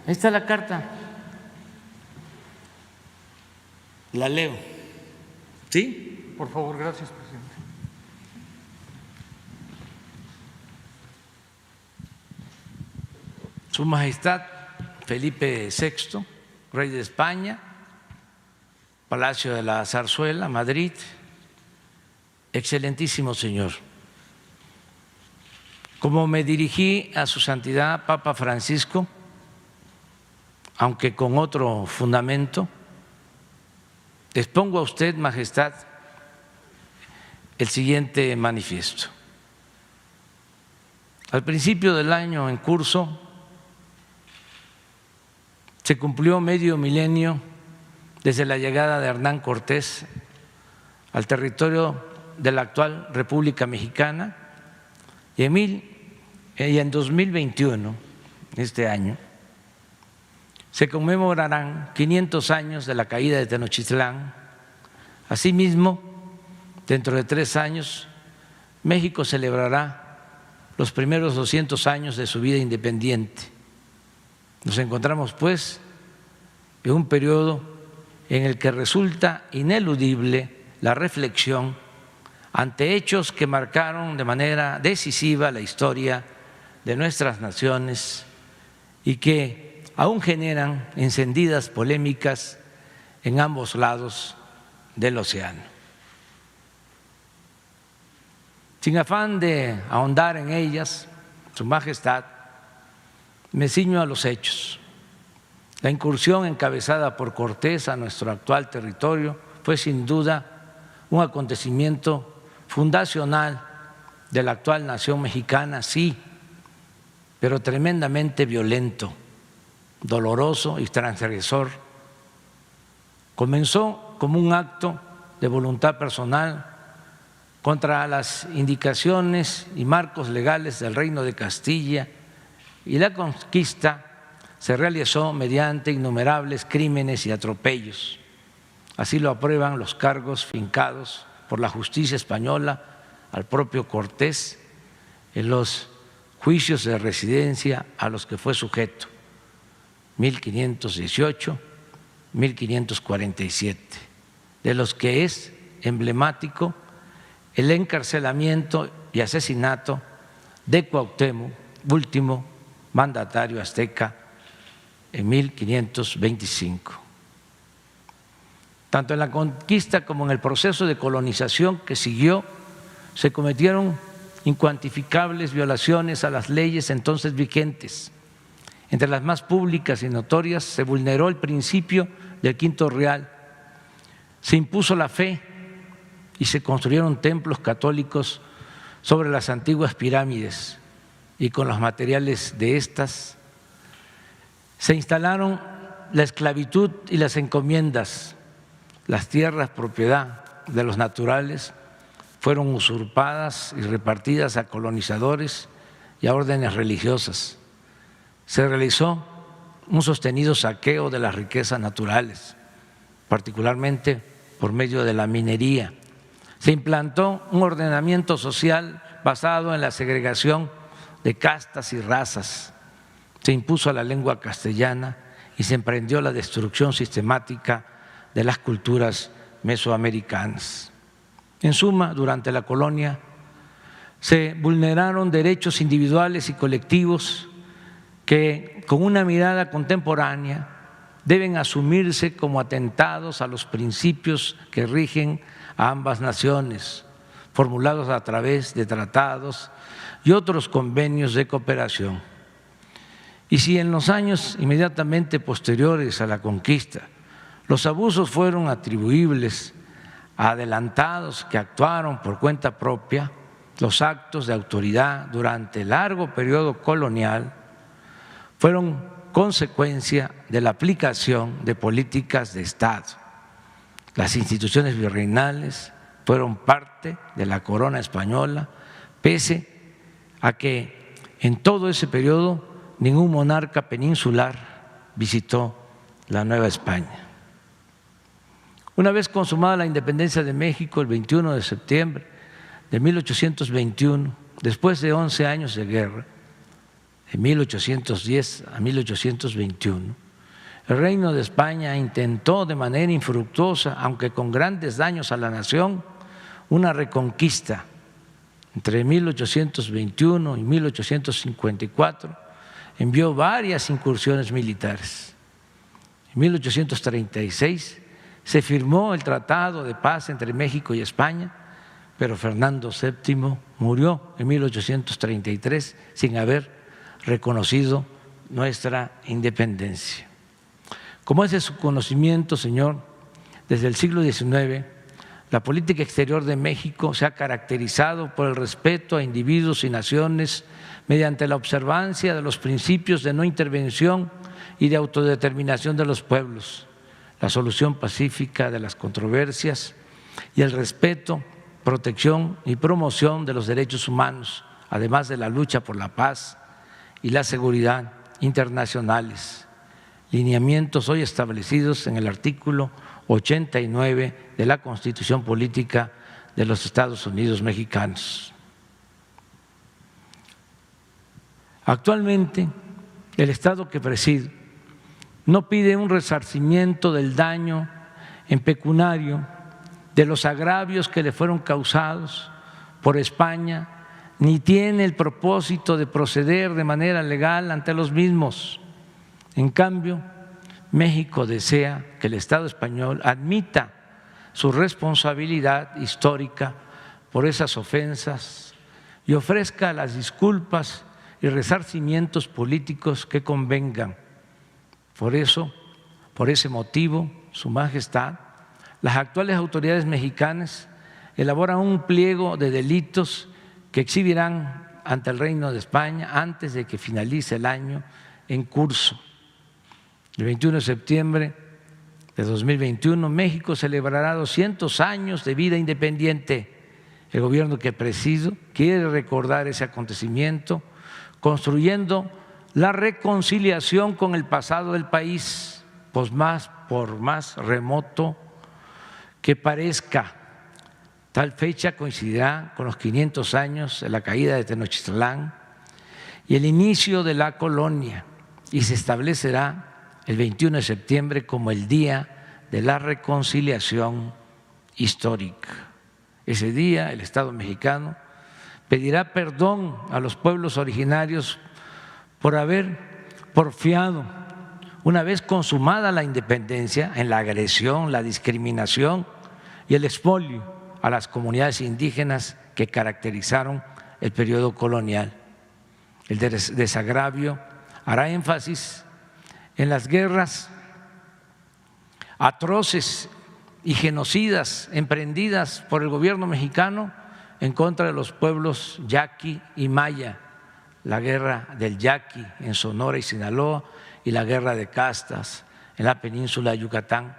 Ahí está la carta. La leo. ¿Sí? Por favor, gracias, presidente. Su Majestad Felipe VI, rey de España, Palacio de la Zarzuela, Madrid. Excelentísimo señor, como me dirigí a su santidad Papa Francisco, aunque con otro fundamento, expongo a usted, Majestad, el siguiente manifiesto. Al principio del año en curso se cumplió medio milenio desde la llegada de Hernán Cortés al territorio de la actual República Mexicana y en 2021, este año, se conmemorarán 500 años de la caída de Tenochtitlán. Asimismo, dentro de 3 años, México celebrará los primeros 200 años de su vida independiente. Nos encontramos, pues, en un periodo en el que resulta ineludible la reflexión ante hechos que marcaron de manera decisiva la historia de nuestras naciones y que aún generan encendidas polémicas en ambos lados del océano. Sin afán de ahondar en ellas, Su Majestad, me ciño a los hechos. La incursión encabezada por Cortés a nuestro actual territorio fue sin duda un acontecimiento fundacional de la actual nación mexicana, sí, pero tremendamente violento, doloroso y transgresor. Comenzó como un acto de voluntad personal contra las indicaciones y marcos legales del Reino de Castilla, y la conquista se realizó mediante innumerables crímenes y atropellos. Así lo aprueban los cargos fincados por la justicia española al propio Cortés en los juicios de residencia a los que fue sujeto, 1518, 1547, de los que es emblemático el encarcelamiento y asesinato de Cuauhtémoc, último mandatario azteca, en 1525. Tanto en la conquista como en el proceso de colonización que siguió, se cometieron incuantificables violaciones a las leyes entonces vigentes. Entre las más públicas y notorias se vulneró el principio del Quinto Real, se impuso la fe y se construyeron templos católicos sobre las antiguas pirámides, y con los materiales de estas se instalaron la esclavitud y las encomiendas. Las tierras propiedad de los naturales fueron usurpadas y repartidas a colonizadores y a órdenes religiosas. Se realizó un sostenido saqueo de las riquezas naturales, particularmente por medio de la minería. Se implantó un ordenamiento social basado en la segregación de castas y razas. Se impuso la lengua castellana y se emprendió la destrucción sistemática de las culturas mesoamericanas. En suma, durante la colonia se vulneraron derechos individuales y colectivos que, con una mirada contemporánea, deben asumirse como atentados a los principios que rigen a ambas naciones, formulados a través de tratados y otros convenios de cooperación. Y si en los años inmediatamente posteriores a la conquista los abusos fueron atribuibles a adelantados que actuaron por cuenta propia, los actos de autoridad durante el largo periodo colonial fueron consecuencia de la aplicación de políticas de Estado. Las instituciones virreinales fueron parte de la corona española, pese a que en todo ese periodo ningún monarca peninsular visitó la Nueva España. Una vez consumada la independencia de México el 21 de septiembre de 1821, después de 11 años de guerra, de 1810 a 1821, el Reino de España intentó de manera infructuosa, aunque con grandes daños a la nación, una reconquista. Entre 1821 y 1854 envió varias incursiones militares. En 1836 se firmó el Tratado de Paz entre México y España, pero Fernando VII murió en 1833 sin haber reconocido nuestra independencia. Como es de su conocimiento, señor, desde el siglo XIX, la política exterior de México se ha caracterizado por el respeto a individuos y naciones mediante la observancia de los principios de no intervención y de autodeterminación de los pueblos, la solución pacífica de las controversias y el respeto, protección y promoción de los derechos humanos, además de la lucha por la paz y la seguridad internacionales, lineamientos hoy establecidos en el artículo 89 de la Constitución Política de los Estados Unidos Mexicanos. Actualmente, el Estado que presido no pide un resarcimiento del daño en pecuniario de los agravios que le fueron causados por España, ni tiene el propósito de proceder de manera legal ante los mismos. En cambio, México desea que el Estado español admita su responsabilidad histórica por esas ofensas y ofrezca las disculpas y resarcimientos políticos que convengan. Por eso, por ese motivo, Su Majestad, las actuales autoridades mexicanas elaboran un pliego de delitos que exhibirán ante el Reino de España antes de que finalice el año en curso. El 21 de septiembre de 2021, México celebrará 200 años de vida independiente. El gobierno que presido quiere recordar ese acontecimiento construyendo la reconciliación con el pasado del país, pues por más remoto que parezca. Tal fecha coincidirá con los 500 años de la caída de Tenochtitlán y el inicio de la colonia, y se establecerá el 21 de septiembre como el Día de la Reconciliación Histórica. Ese día el Estado mexicano pedirá perdón a los pueblos originarios por haber porfiado, una vez consumada la independencia, en la agresión, la discriminación y el expolio a las comunidades indígenas que caracterizaron el periodo colonial. El desagravio hará énfasis en las guerras atroces y genocidas emprendidas por el gobierno mexicano en contra de los pueblos yaqui y maya, la guerra del Yaqui en Sonora y Sinaloa y la guerra de castas en la península de Yucatán,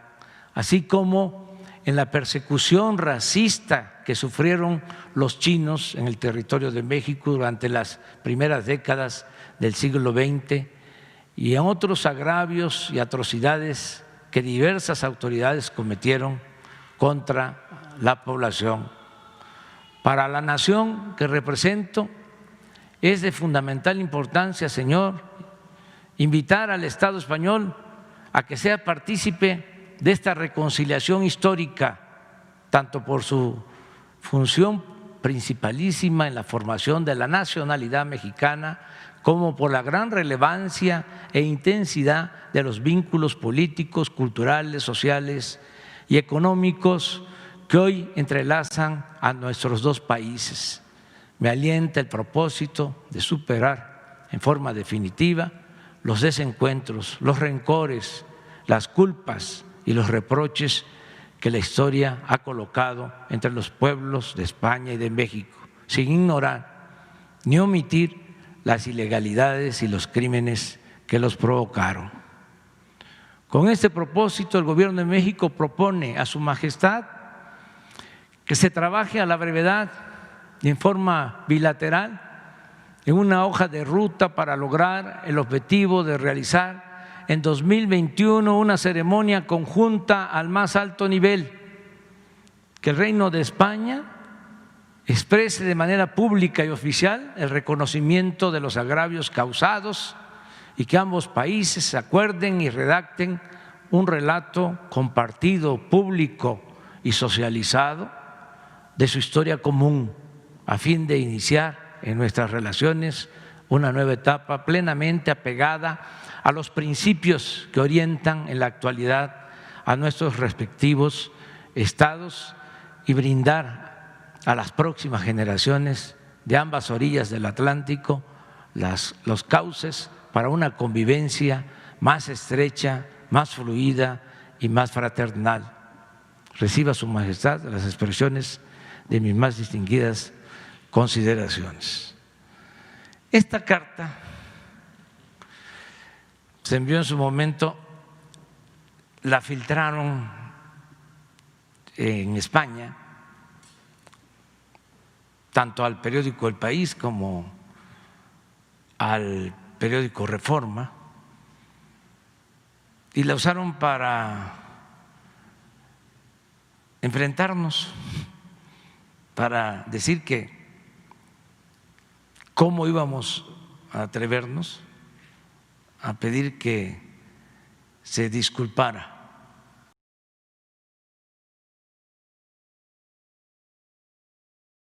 así como en la persecución racista que sufrieron los chinos en el territorio de México durante las primeras décadas del siglo XX y en otros agravios y atrocidades que diversas autoridades cometieron contra la población. Para la nación que represento es de fundamental importancia, señor, invitar al Estado español a que sea partícipe de esta reconciliación histórica, tanto por su función principalísima en la formación de la nacionalidad mexicana, como por la gran relevancia e intensidad de los vínculos políticos, culturales, sociales y económicos que hoy entrelazan a nuestros dos países. Me alienta el propósito de superar en forma definitiva los desencuentros, los rencores, las culpas y los reproches que la historia ha colocado entre los pueblos de España y de México, sin ignorar ni omitir las ilegalidades y los crímenes que los provocaron. Con este propósito, el Gobierno de México propone a Su Majestad que se trabaje a la brevedad y en forma bilateral en una hoja de ruta para lograr el objetivo de realizar en 2021 una ceremonia conjunta al más alto nivel, que el Reino de España exprese de manera pública y oficial el reconocimiento de los agravios causados y que ambos países se acuerden y redacten un relato compartido, público y socializado de su historia común, a fin de iniciar en nuestras relaciones una nueva etapa plenamente apegada a los principios que orientan en la actualidad a nuestros respectivos estados y brindar a las próximas generaciones de ambas orillas del Atlántico los cauces para una convivencia más estrecha, más fluida y más fraternal. Reciba Su Majestad las expresiones de mis más distinguidas consideraciones. Esta carta se envió en su momento, la filtraron en España, tanto al periódico El País como al periódico Reforma, y la usaron para enfrentarnos, para decir que cómo íbamos a atrevernos a pedir que se disculpara